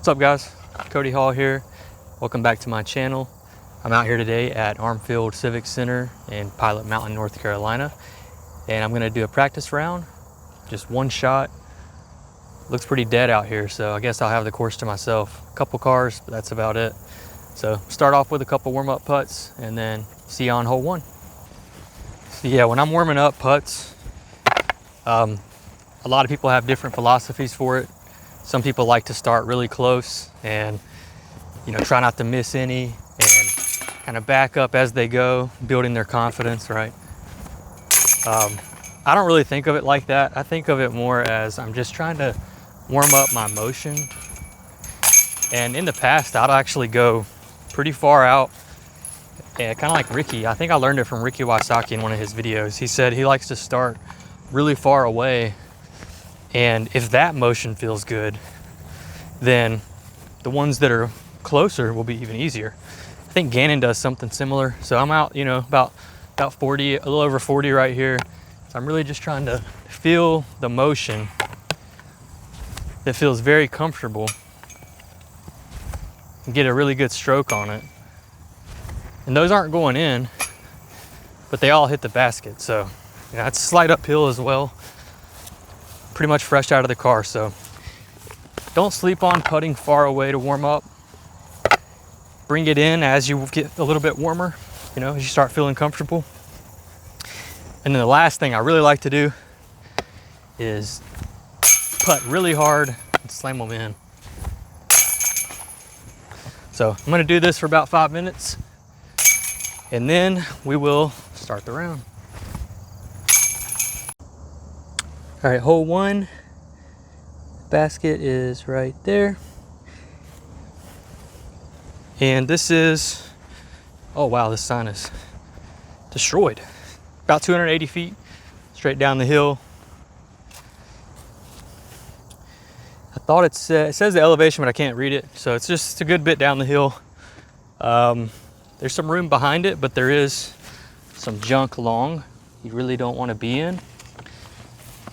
What's up, guys? Cody Hall here. Welcome back to my channel. I'm out here today at Armfield Civic Center in Pilot Mountain, North Carolina, and I'm gonna do a practice round, just one shot. Looks pretty dead out here, so I guess I'll have the course to myself. A couple cars, but that's about it. So start off with a couple warm-up putts and then see you on hole one. So yeah, when I'm warming up putts, a lot of people have different philosophies for it. Some people like to start really close and, try not to miss any and kind of back up as they go, building their confidence, right? I don't really think of it like that. I think of it more as I'm just trying to warm up my motion. And in the past, I'd actually go pretty far out, kind of like Ricky. I think I learned it from Ricky Wysocki in one of his videos. He said he likes to start really far away, and if that motion feels good, then the ones that are closer will be even easier. I think Gannon does something similar. So I'm out, about 40, a little over 40 right here. So I'm really just trying to feel the motion that feels very comfortable and get a really good stroke on it. And those aren't going in, but they all hit the basket. So it's a slight uphill as well. Pretty much fresh out of the car. So don't sleep on putting far away to warm up. Bring it in as you get a little bit warmer, as you start feeling comfortable. And then the last thing I really like to do is putt really hard and slam them in. So I'm gonna do this for about 5 minutes and then we will start the round. All right, hole one, basket is right there. And this is, oh wow, this sign is destroyed. About 280 feet, straight down the hill. I thought it says the elevation, but I can't read it. So it's just a good bit down the hill. There's some room behind it, but there is some junk along you really don't want to be in.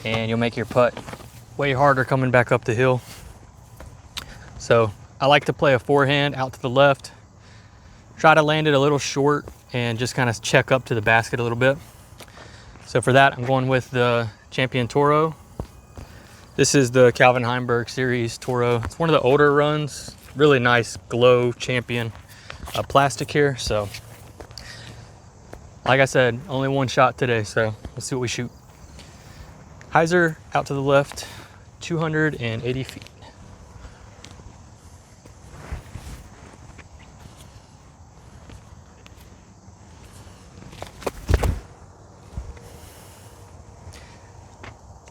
And you'll make your putt way harder coming back up the hill. So I like to play a forehand out to the left, try to land it a little short and just kind of check up to the basket a little bit. So for that, I'm going with the Champion Toro. This is the Calvin Heimberg Series Toro. It's one of the older runs, really nice glow Champion plastic here. So like I said, only one shot today, so let's see what we shoot. Hyzer out to the left, 280 feet.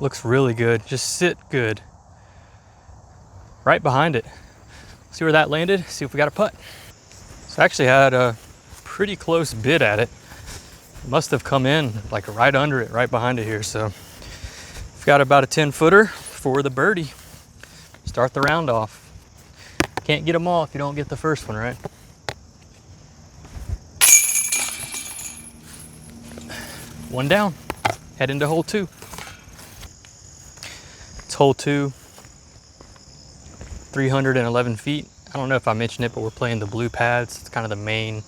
Looks really good, just sit good. Right behind it. See where that landed, see if we got a putt. So I actually had a pretty close bid at it. Must have come in like right under it, right behind it here. So we've got about a 10-footer for the birdie. Start the round off. Can't get them all if you don't get the first one, right? One down, head into hole two. It's hole two, 311 feet. I don't know if I mentioned it, but we're playing the blue pads. It's kind of the main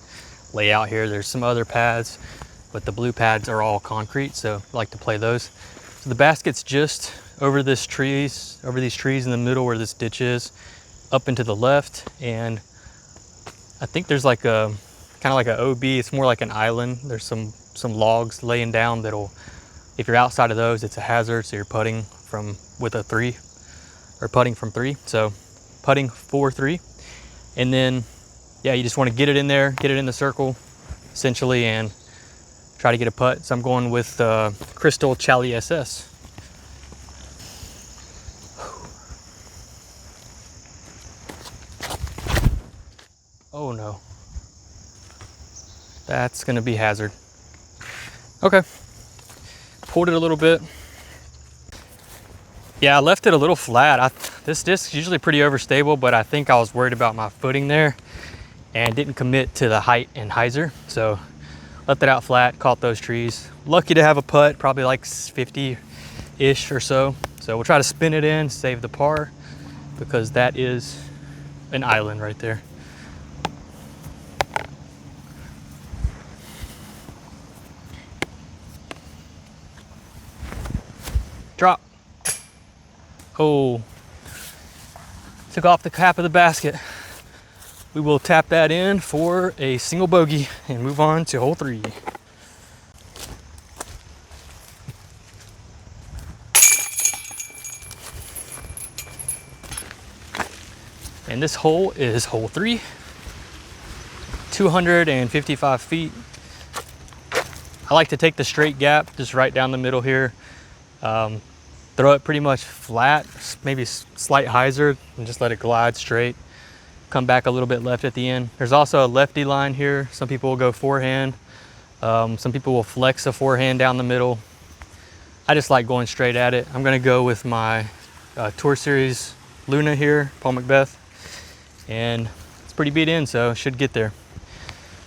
layout here. There's some other pads, but the blue pads are all concrete, so I like to play those. So the basket's just over these trees in the middle where this ditch is, up and to the left. And I think there's like a kind of like an OB. It's more like an island. There's some logs laying down that'll, if you're outside of those, it's a hazard. So you're putting with a 3 or putting from 3. So putting for 3. And then, yeah, you just want to get it in there, get it in the circle, essentially, and try to get a putt. So I'm going with Crystal Chally SS. Oh no. That's gonna be hazard. Okay. Pulled it a little bit. Yeah, I left it a little flat. This disc is usually pretty overstable, but I think I was worried about my footing there and didn't commit to the height and hyzer. So left it out flat, caught those trees. Lucky to have a putt, probably like 50-ish or so. So we'll try to spin it in, save the par, because that is an island right there. Drop. Oh, took off the cap of the basket. We will tap that in for a single bogey and move on to hole 3. And this hole is hole 3, 255 feet. I like to take the straight gap just right down the middle here. Throw it pretty much flat, maybe slight hyzer, and just let it glide straight. Come back a little bit left at the end. There's also a lefty line here. Some people will go forehand. Some people will flex a forehand down the middle. I just like going straight at it. I'm gonna go with my Tour Series Luna here, Paul Macbeth. And it's pretty beat in, so should get there.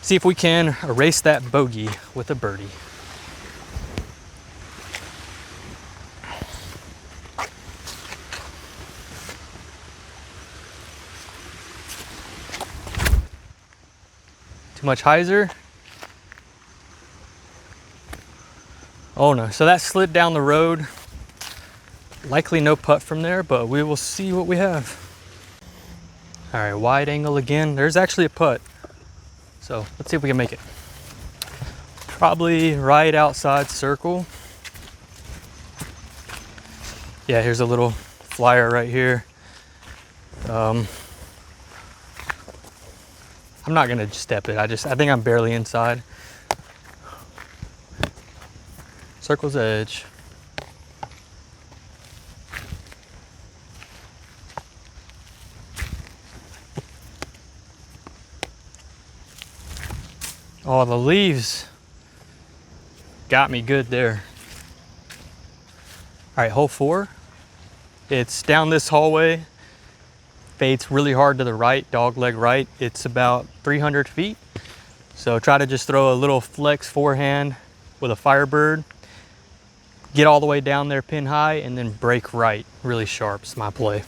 See if we can erase that bogey with a birdie. Too much hyzer. Oh no, so that slid down the road. Likely no putt from there, but we will see what we have. All right, wide angle again. There's actually a putt. So let's see if we can make it. Probably right outside circle. Yeah, here's a little flyer right here. I'm not gonna step it. I think I'm barely inside. Circle's edge. Oh, the leaves got me good there. All right, hole 4. It's down this hallway. Fades really hard to the right, dog leg right. It's about 300 feet. So try to just throw a little flex forehand with a Firebird. Get all the way down there pin high and then break right really sharp is my play.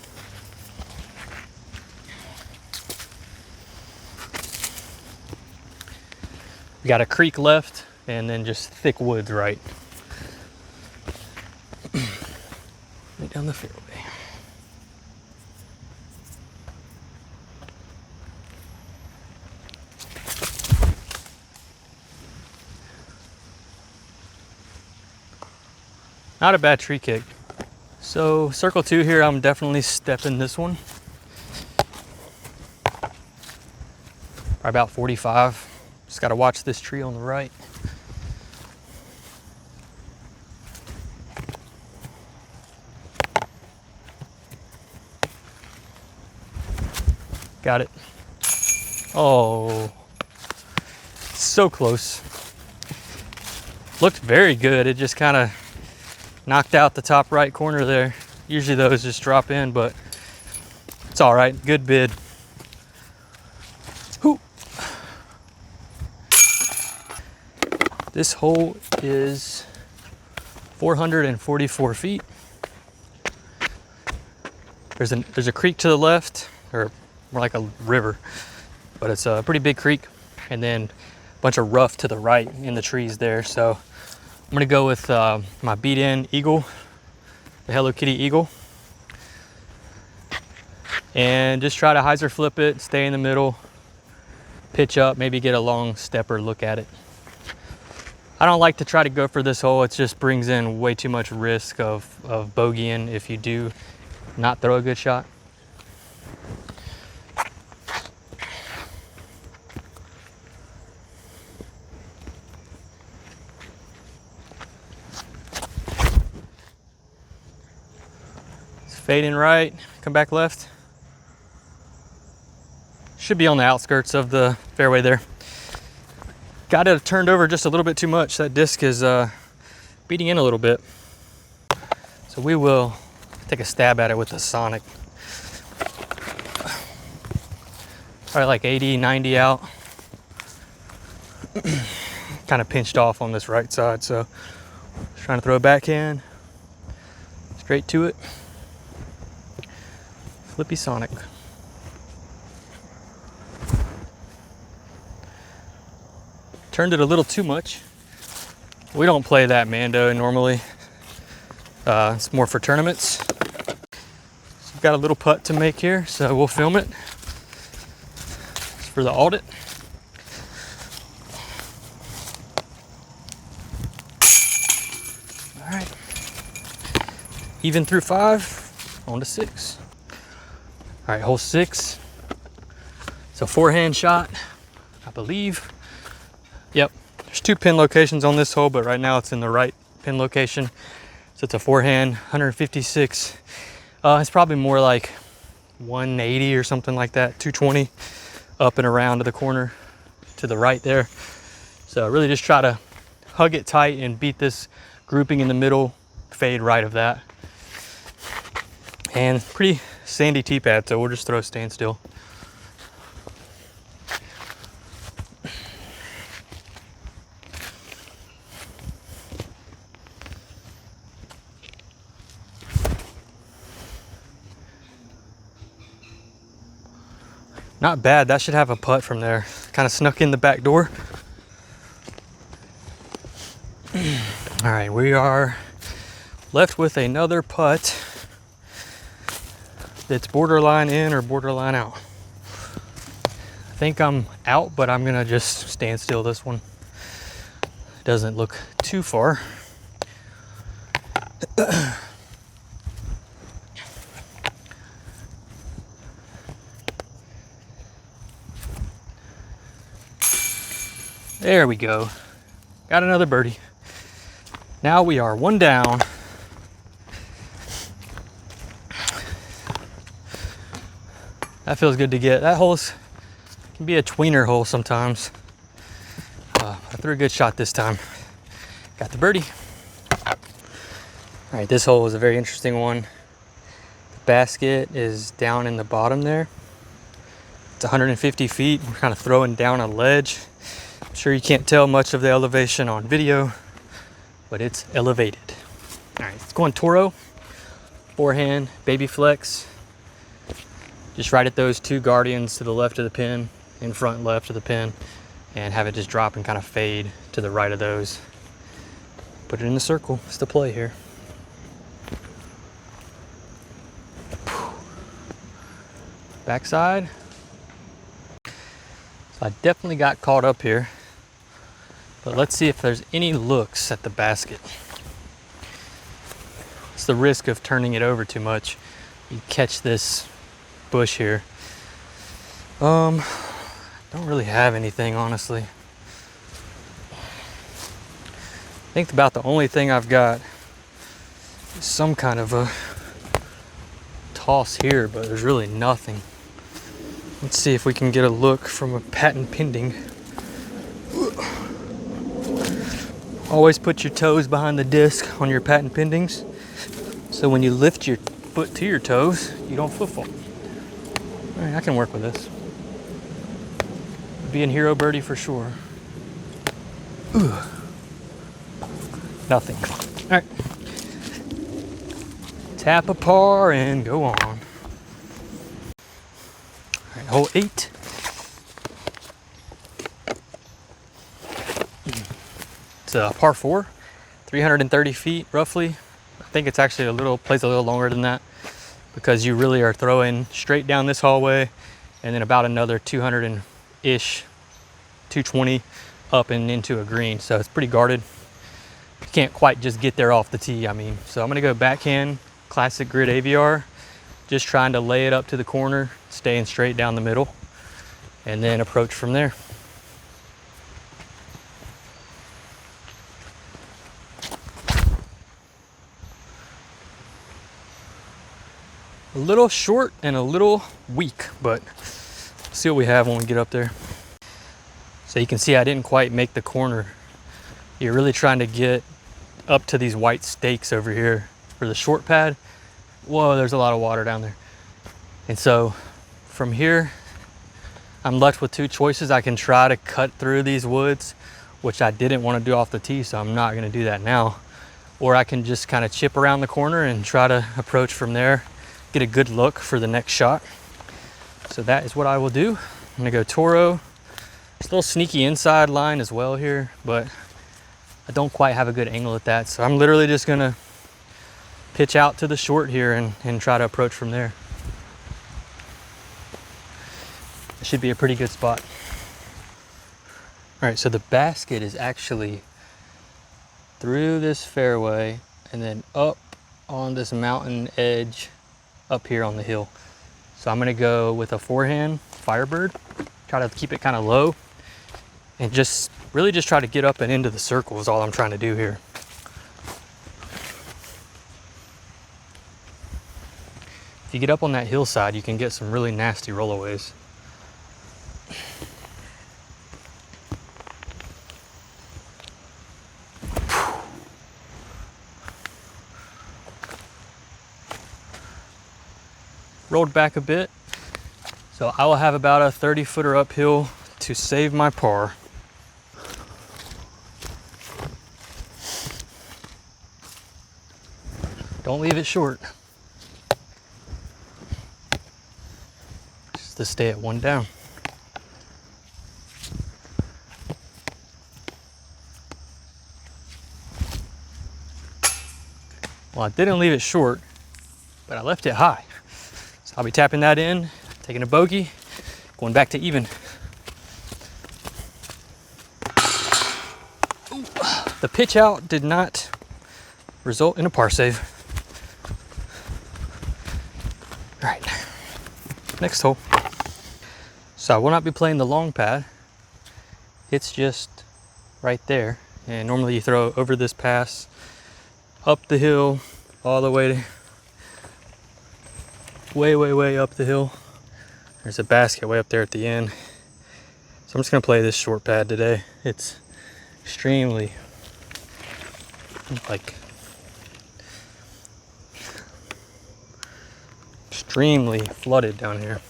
We got a creek left and then just thick woods right. Right down the fairway. Not a bad tree kick. So circle 2 here, I'm definitely stepping this one. Probably about 45. Just gotta watch this tree on the right. Got it. Oh, so close. Looked very good. It just kind of knocked out the top right corner there. Usually those just drop in, but it's all right. Good bid. Whew. This hole is 444 feet. There's a creek to the left, or more like a river, but it's a pretty big creek, and then a bunch of rough to the right in the trees there. So I'm gonna go with my beat-in eagle, the Hello Kitty eagle, and just try to hyzer flip it, stay in the middle, pitch up, maybe get a long stepper look at it. I don't like to try to go for this hole. It just brings in way too much risk of bogeying if you do not throw a good shot. Fading right, come back left. Should be on the outskirts of the fairway there. Got it turned over just a little bit too much. That disc is beating in a little bit. So we will take a stab at it with the Sonic. Probably like 80, 90 out. Kind of pinched off on this right side, so just trying to throw a backhand straight to it. Flippy Sonic. Turned it a little too much. We don't play that Mando normally. It's more for tournaments. So we've got a little putt to make here, so we'll film it. It's for the audit. All right. Even through 5, on to 6. All right, hole 6. It's a forehand shot, I believe. Yep, there's 2 pin locations on this hole, but right now it's in the right pin location. So it's a forehand, 156. It's probably more like 180 or something like that, 220 up and around to the corner to the right there. So really just try to hug it tight and beat this grouping in the middle, fade right of that. And pretty sandy tee pad, so we'll just throw standstill. Not bad, that should have a putt from there. Kind of snuck in the back door. All right, we are left with another putt that's borderline in or borderline out. I think I'm out, but I'm gonna just stand still this one. Doesn't look too far. There we go. Got another birdie. Now we are 1 down. That feels good to get. That hole can be a tweener hole sometimes. I threw a good shot this time. Got the birdie. All right, this hole is a very interesting one. The basket is down in the bottom there. It's 150 feet. We're kind of throwing down a ledge. I'm sure you can't tell much of the elevation on video, but it's elevated. All right, it's going Toro, forehand, baby flex. Just right at those 2 guardians to the left of the pin, in front left of the pin, and have it just drop and kind of fade to the right of those. Put it in the circle. It's the play here. Backside. So I definitely got caught up here, but let's see if there's any looks at the basket. It's the risk of turning it over too much. You catch this bush here. Don't really have anything, honestly. I think about the only thing I've got is some kind of a toss here, but there's really nothing. Let's see if we can get a look from a patent pending. Always put your toes behind the disc on your patent pendings, so when you lift your foot to your toes, you don't foot fault. All right, I can work with this. Being hero birdie for sure. Ooh. Nothing. All right. Tap a par and go on. All right, hole 8. It's a par 4, 330 feet roughly. I think it's actually plays a little longer than that, because you really are throwing straight down this hallway and then about another 200-ish, 220 up and into a green. So it's pretty guarded. You can't quite just get there off the tee, I mean. So I'm gonna go backhand, classic grid AVR, just trying to lay it up to the corner, staying straight down the middle, and then approach from there. A little short and a little weak, but see what we have when we get up there. So you can see I didn't quite make the corner. You're really trying to get up to these white stakes over here for the short pad. Whoa, there's a lot of water down there. And so from here, I'm left with 2 choices. I can try to cut through these woods, which I didn't want to do off the tee, so I'm not gonna do that now. Or I can just kind of chip around the corner and try to approach from there, get a good look for the next shot. So that is what I will do. I'm gonna go Toro, Still sneaky inside line as well here, but I don't quite have a good angle at that. So I'm literally just gonna pitch out to the short here and try to approach from there. It should be a pretty good spot. All right, so the basket is actually through this fairway and then up on this mountain edge up here on the hill. So I'm gonna go with a forehand Firebird, try to keep it kind of low and just really just try to get up and into the circle is all I'm trying to do here. If you get up on that hillside, you can get some really nasty rollaways. Rolled back a bit, so I will have about a 30-footer uphill to save my par. Don't leave it short. Just to stay at one down. Well, I didn't leave it short, but I left it high. So I'll be tapping that in, taking a bogey, going back to even. Ooh, the pitch out did not result in a par save. All right, next hole. So I will not be playing the long pad. It's just right there. And normally you throw over this pass, up the hill, all the way, way up the hill. There's a basket way up there at the end. So I'm just gonna play this short pad today. It's extremely, extremely flooded down here.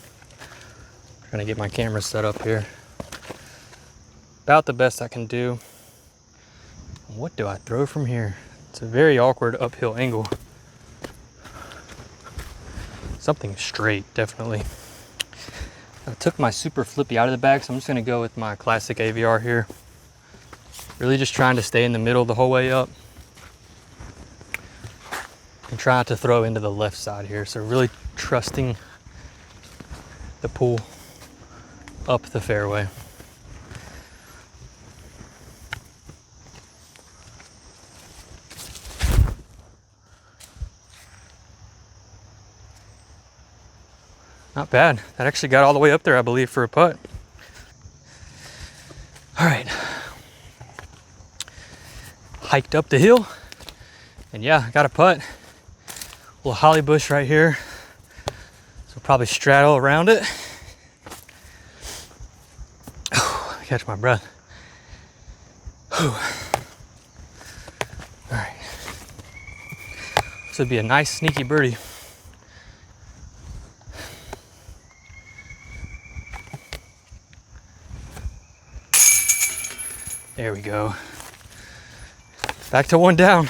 Trying to get my camera set up here. About the best I can do. What do I throw from here? It's a very awkward uphill angle. Something straight, definitely. I took my super flippy out of the bag, so I'm just gonna go with my classic AVR here. Really just trying to stay in the middle the whole way up. And try not to throw into the left side here. So really trusting the pool up the fairway. Not bad. That actually got all the way up there, I believe, for a putt. All right. Hiked up the hill. And yeah, got a putt. Little holly bush right here. So probably straddle around it. Oh, catch my breath. Whew. All right. This would be a nice sneaky birdie. There we go. Back to one down.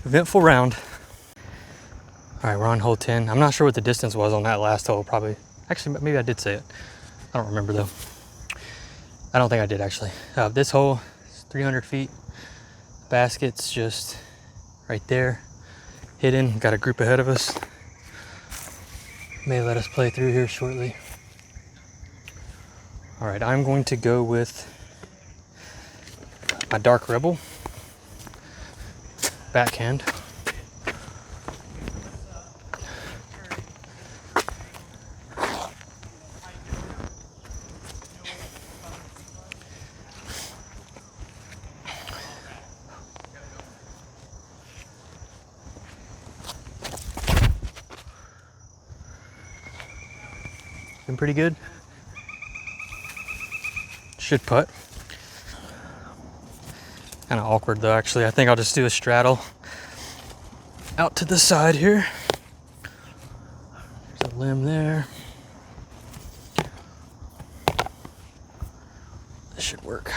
Eventful round. All right, we're on hole 10. I'm not sure what the distance was on that last hole, probably. Actually, maybe I did say it. I don't remember though. I don't think I did actually. This hole is 300 feet. Basket's just right there, hidden. Got a group ahead of us. May let us play through here shortly. All right, I'm going to go with my Dark Rebel backhand. Been pretty good. Should putt. Kind of awkward though, actually. I think I'll just do a straddle out to the side here. There's a limb there. This should work.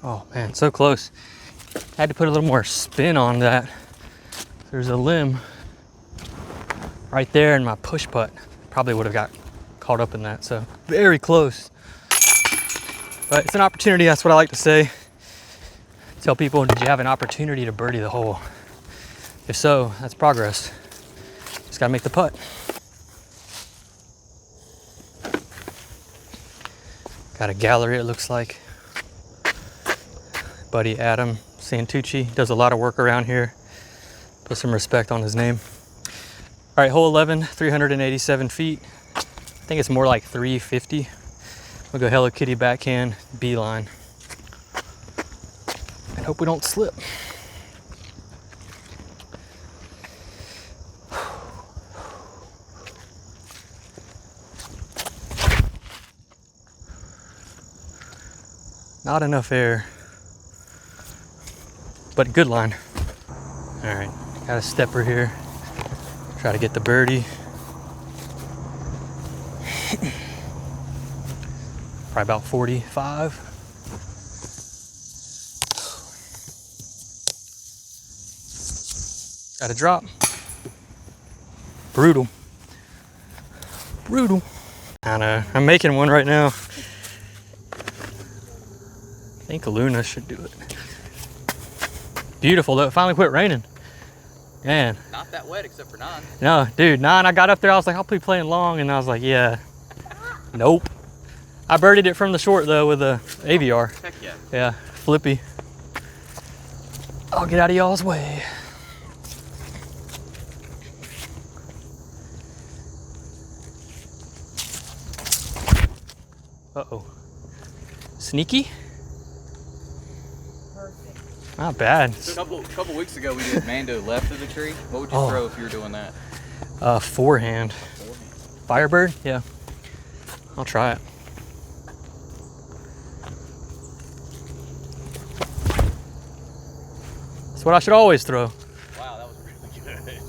Oh man, so close. Had to put a little more spin on that. There's a limb right there, and my push putt probably would have got caught up in that. So very close. But it's an opportunity, that's what I like to say. Tell people, did you have an opportunity to birdie the hole? If so, that's progress. Just gotta make the putt. Got a gallery, it looks like. Buddy Adam Santucci does a lot of work around here. Put some respect on his name. All right, hole 11, 387 feet. I think it's more like 350. We'll go Hello Kitty backhand, beeline. And hope we don't slip. Not enough air, but good line. All right, got a stepper here. Try to get the birdie. Probably about 45. Got a drop. Brutal. Brutal. I know, I'm making one right now. I think Luna should do it. Beautiful though, it finally quit raining. Man. Not that wet except for 9. No, dude, 9, I got up there, I was like, I'll be playing long, and I was like, yeah. Nope. I birdied it from the short though with a AVR. Heck yeah. Yeah, flippy. I'll get out of y'all's way. Uh-oh. Sneaky? Perfect. Not bad. A couple weeks ago we did Mando left of the tree. What would you throw if you were doing that? Forehand. Firebird? Yeah. I'll try it. That's what I should always throw. Wow, that was really good.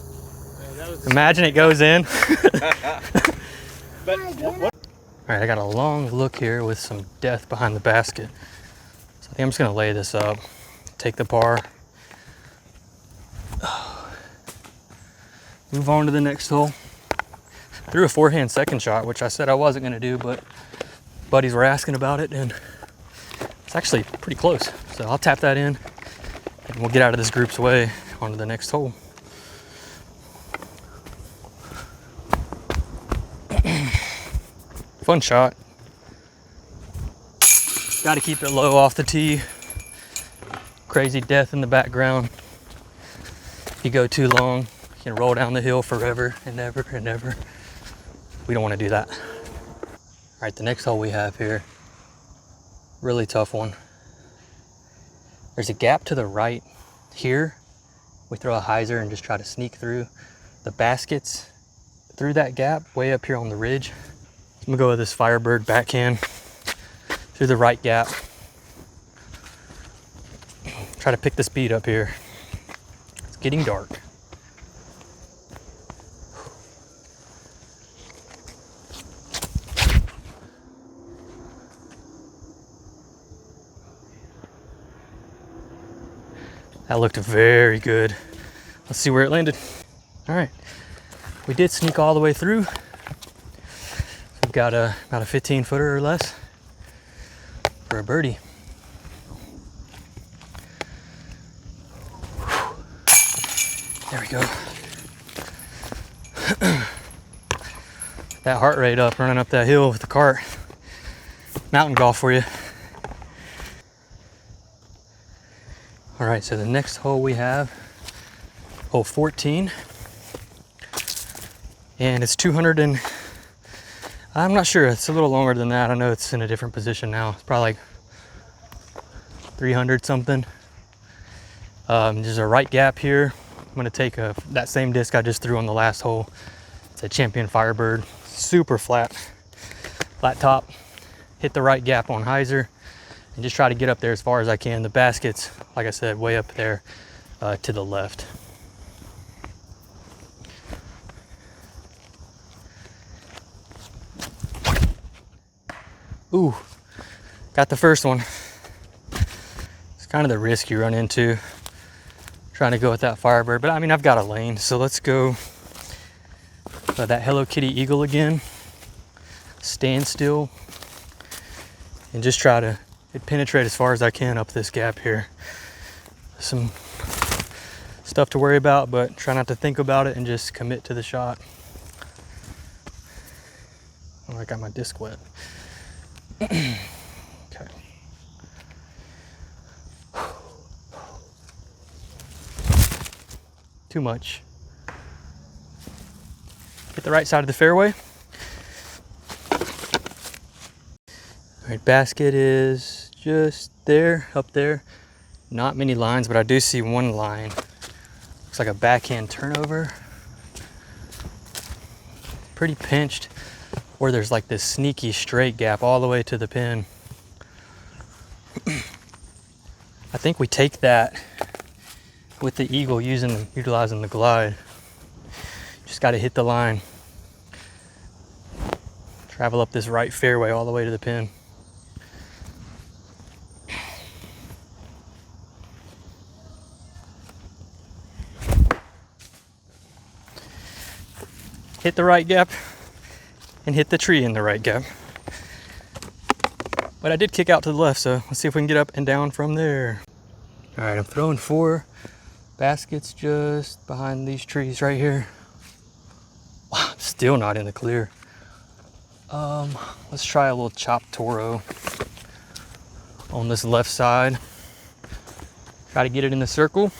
That was Imagine it goes in. But what? All right, I got a long look here with some death behind the basket. So I think I'm just gonna lay this up, take the par, move on to the next hole. Threw a forehand second shot, which I said I wasn't gonna do, but buddies were asking about it, and it's actually pretty close. So I'll tap that in, and we'll get out of this group's way onto the next hole. Fun shot. Got to keep it low off the tee. Crazy death in the background. If you go too long, you can roll down the hill forever and ever and ever. We don't want to do that. All right, the next hole we have here, really tough one. There's a gap to the right here. We throw a hyzer and just try to sneak through the baskets through that gap way up here on the ridge. I'm gonna go with this Firebird backhand through the right gap. Try to pick the speed up here. It's getting dark. That looked very good. Let's see where it landed. All right, we did sneak all the way through. We've got about a 15 footer or less for a birdie. There we go. That heart rate up, running up that hill with the cart. Mountain golf for you. All right, so the next hole we have, hole 14. And it's 200 and, I'm not sure, it's a little longer than that. I know it's in a different position now. It's probably like 300 something. There's a right gap here. I'm gonna take that same disc I just threw on the last hole. It's a Champion Firebird, super flat top. Hit the right gap on hyzer and just try to get up there as far as I can. The basket's, like I said, way up there to the left. Ooh, got the first one. It's kind of the risk you run into trying to go with that Firebird, but I mean, I've got a lane, so let's go that Hello Kitty eagle again. Stand still and just try to penetrate as far as I can up this gap here. Some stuff to worry about, but try not to think about it and just commit to the shot. Oh, I got my disc wet. Okay. Too much. Hit the right side of the fairway. All right, basket is just there, up there. Not many lines, but I do see one line. Looks like a backhand turnover. Pretty pinched, or there's like this sneaky straight gap all the way to the pin. I think we take that with the eagle utilizing the glide. Just got to hit the line. Travel up this right fairway all the way to the pin. Hit the right gap and hit the tree in the right gap. But I did kick out to the left, so let's see if we can get up and down from there. All right, I'm throwing 4 baskets just behind these trees right here. Wow, I'm still not in the clear. Let's try a little chop toro on this left side. Try to get it in the circle.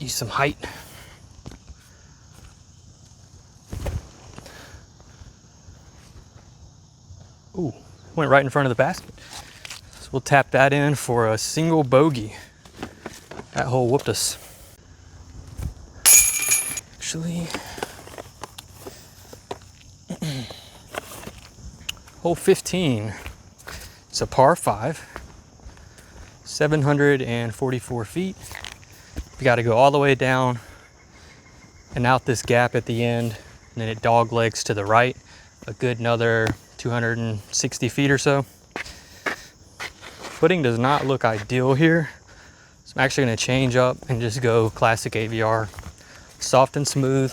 Use some height. Ooh, went right in front of the basket. So we'll tap that in for a single bogey. That hole whooped us. Actually, hole 15. It's a par 5, 744 feet. We got to go all the way down and out this gap at the end, and then it dog legs to the right, a good another 260 feet or so. Footing does not look ideal here, so I'm actually going to change up and just go classic AVR. Soft and smooth.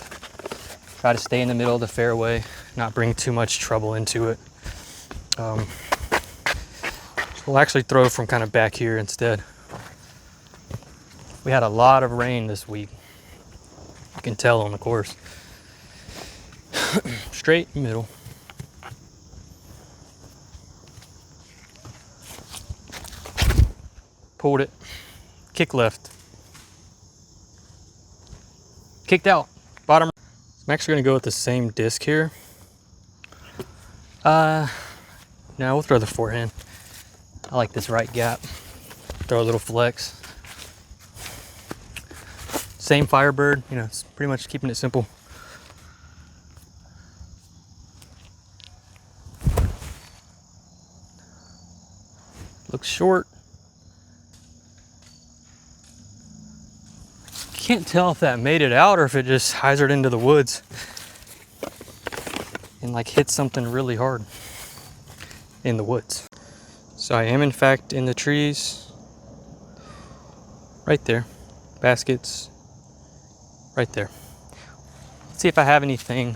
Try to stay in the middle of the fairway, not bring too much trouble into it. So we'll actually throw from kind of back here instead. We had a lot of rain this week. You can tell on the course. Straight middle. Pulled it. Kick left. Kicked out. Bottom. I'm actually going to go with the same disc here. No, we'll throw the forehand. I like this right gap. Throw a little flex. Same Firebird, you know, it's pretty much keeping it simple. Looks short. Can't tell if that made it out or if it just hyzered into the woods and like hit something really hard in the woods. So I am in fact in the trees right there. Baskets right there. Let's see if I have anything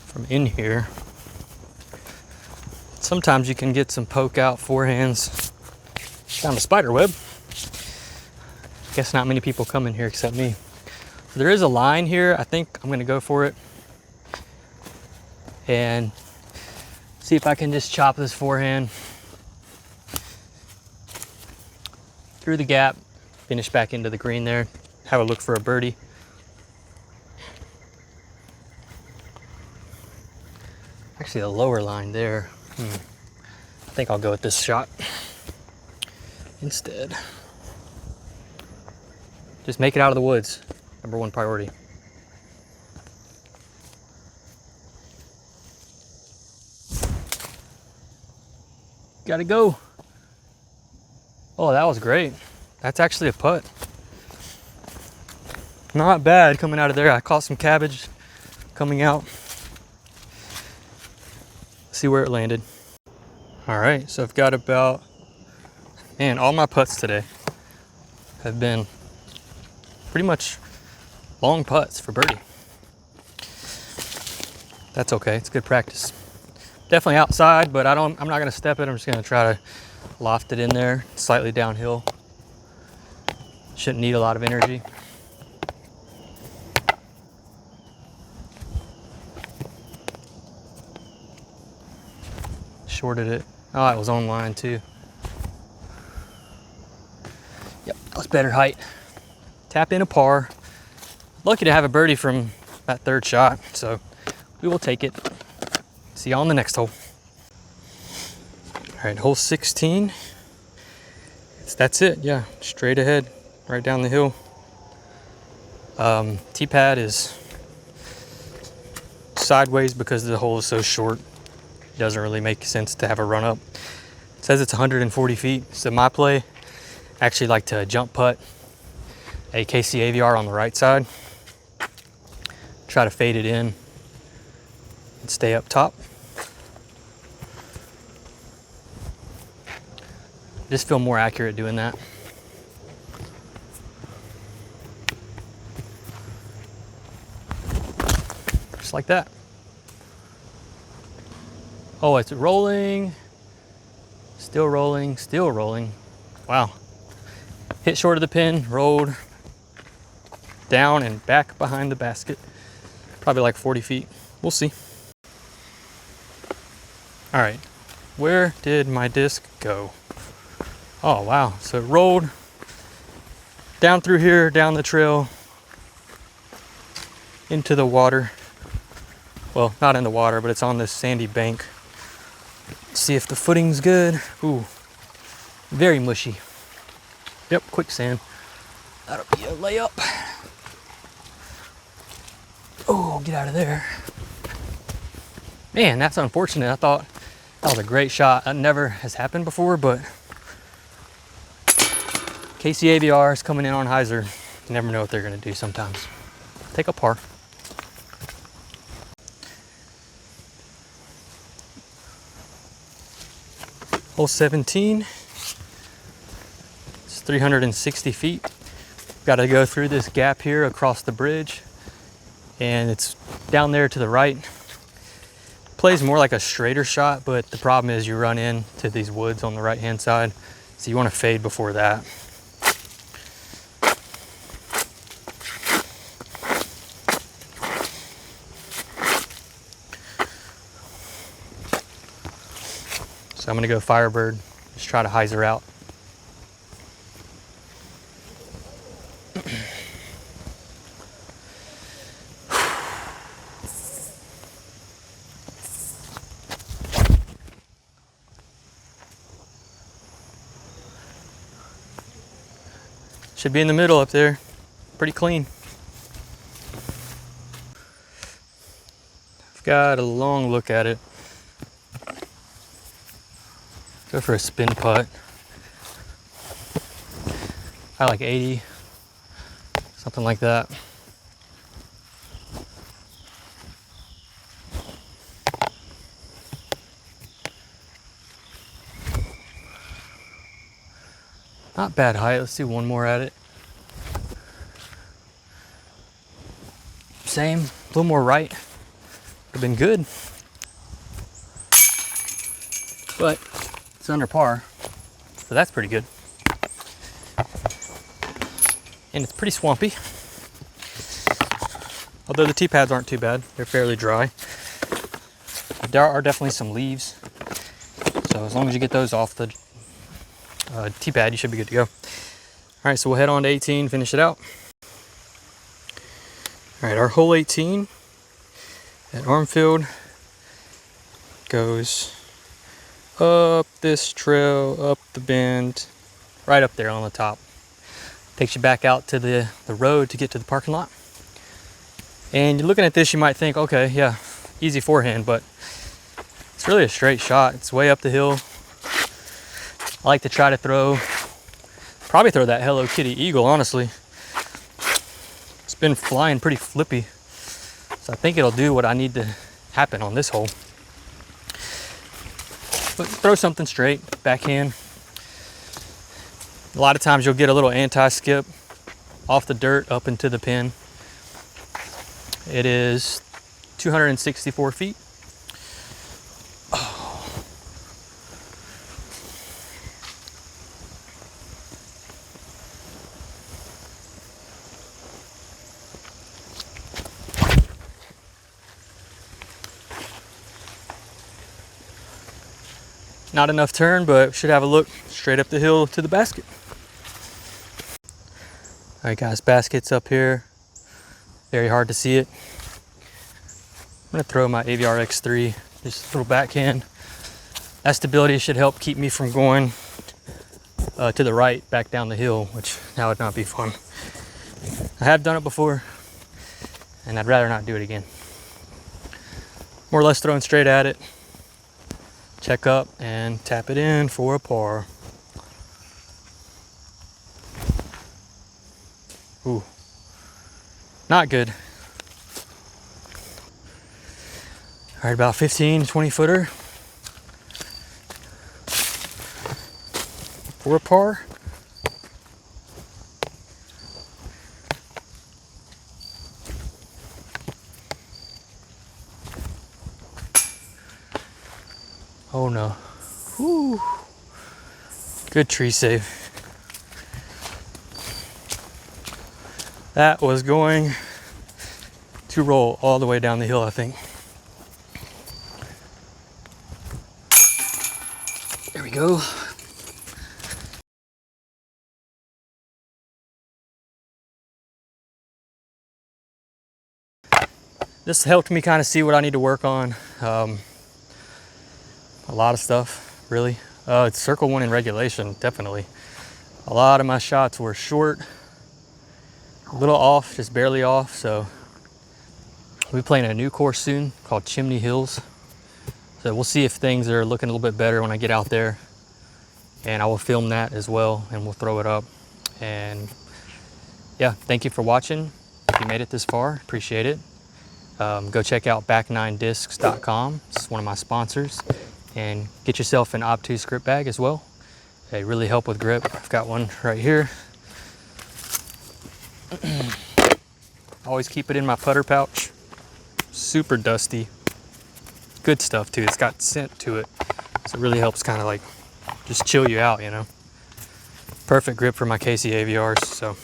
from in here. Sometimes you can get some poke out forehands. Found a spider web. Guess not many people come in here except me. So there is a line here. I think I'm gonna go for it and see if I can just chop this forehand through the gap, finish back into the green there, have a look for a birdie. Actually, a lower line there. I think I'll go with this shot instead. Just make it out of the woods. Number 1 priority. Gotta go. Oh, that was great. That's actually a putt. Not bad coming out of there. I caught some cabbage coming out. See where it landed. All right, so I've got about, man, all my putts today have been pretty much long putts for birdie. That's okay, it's good practice. Definitely outside, but I'm not gonna step it. I'm just gonna try to loft it in there, slightly downhill. Shouldn't need a lot of energy. Shorted it. Oh, it was on line too. Yep, that was better height. Tap in a par. Lucky to have a birdie from that third shot, so we will take it. See you on the next hole. All right, hole 16. That's it, yeah, straight ahead, right down the hill. Tee pad is sideways because the hole is so short. It doesn't really make sense to have a run up. It says it's 140 feet, so my play, I actually like to jump putt a KC AVR on the right side. Try to fade it in and stay up top. Just feel more accurate doing that. Just like that. Oh, it's rolling. Still rolling, still rolling. Wow. Hit short of the pin, rolled down and back behind the basket. Probably like 40 feet. We'll see. All right, where did my disc go? Oh, wow. So it rolled down through here, down the trail, into the water. Well, not in the water, but it's on this sandy bank. Let's see if the footing's good. Ooh, very mushy. Yep, quicksand. That'll be a layup. Oh, get out of there. Man, that's unfortunate. I thought that was a great shot. That never has happened before, but KC AVR is coming in on hyzer. You never know what they're gonna do sometimes. Take a par. Hole 17. It's 360 feet. Got to go through this gap here across the bridge, and it's down there to the right. Plays more like a straighter shot, but the problem is you run into these woods on the right hand side, so you want to fade before that. So I'm gonna go Firebird, just try to hyzer out. Should be in the middle up there, pretty clean. I've got a long look at it. Go for a spin putt. I like 80, something like that. Not bad height. Let's do one more at it. Same, a little more right. Would have been good. But it's under par, so that's pretty good. And it's pretty swampy. Although the tee pads aren't too bad, they're fairly dry. There are definitely some leaves, so as long as you get those off the tee pad, you should be good to go. All right, so we'll head on to 18, finish it out. All right, our hole 18 at Armfield goes up this trail, up the bend, right up there on the top. Takes you back out to the road to get to the parking lot. And you're looking at this, you might think, okay, yeah, easy forehand, but it's really a straight shot. It's way up the hill. I like to try to probably throw that Hello Kitty Eagle, honestly. It's been flying pretty flippy, so I think it'll do what I need to happen on this hole. But throw something straight, backhand. A lot of times you'll get a little anti-skip off the dirt up into the pin. It is 264 feet. Not enough turn, but should have a look straight up the hill to the basket. All right guys, basket's up here. Very hard to see it. I'm gonna throw my AVR X3, just a little backhand. That stability should help keep me from going to the right back down the hill, which that would not be fun. I have done it before and I'd rather not do it again. More or less throwing straight at it. Check up and tap it in for a par. Ooh, not good. All right, about 15, 20 footer for a par. Oh no. Whew. Good tree save. That was going to roll all the way down the hill, I think. There we go. This helped me kind of see what I need to work on. A lot of stuff, really. It's circle one in regulation, definitely. A lot of my shots were short, a little off, just barely off. So we'll be playing a new course soon called Chimney Hills. So we'll see if things are looking a little bit better when I get out there. And I will film that as well and we'll throw it up. And yeah, thank you for watching. If you made it this far, appreciate it. Go check out back9discs.com. It's one of my sponsors. And get yourself an obtuse grip bag as well. They really help with grip. I've got one right here. Always keep it in my putter pouch. Super dusty. Good stuff too. It's got scent to it. So it really helps kind of like just chill you out, you know. Perfect grip for my KC AVRs. So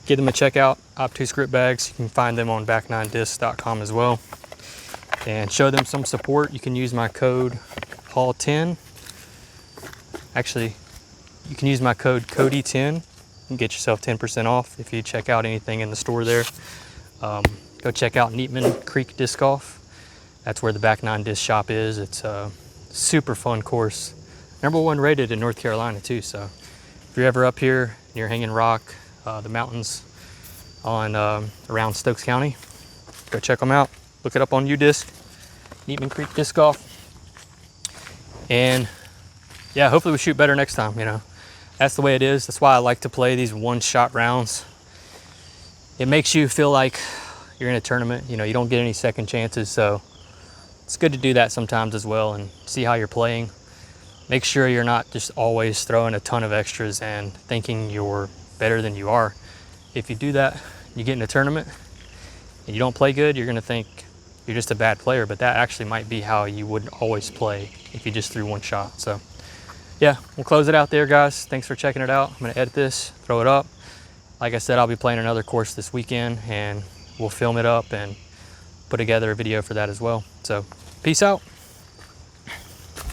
give them a check out. Obtuse grip bags. You can find them on back9discs.com as well. And show them some support. You can use my code Paul10. Actually, you can use my code Cody10 and get yourself 10% off if you check out anything in the store there. Go check out Neatman Creek Disc Golf. That's where the Back 9 Disc shop is. It's a super fun course. #1 rated in North Carolina too. So if you're ever up here near Hanging Rock, the mountains on around Stokes County, go check them out. Look it up on UDisc, Neatman Creek Disc Golf. And yeah, hopefully we shoot better next time, you know. That's the way it is. That's why I like to play these one-shot rounds. It makes you feel like you're in a tournament. You know, you don't get any second chances, so it's good to do that sometimes as well and see how you're playing. Make sure you're not just always throwing a ton of extras and thinking you're better than you are. If you do that, you get in a tournament and you don't play good, you're gonna think you're just a bad player, but that actually might be how you would always play if you just threw one shot. So yeah, we'll close it out there, guys. Thanks for checking it out. I'm gonna edit this, throw it up. Like I said, I'll be playing another course this weekend and we'll film it up and put together a video for that as well. So peace out.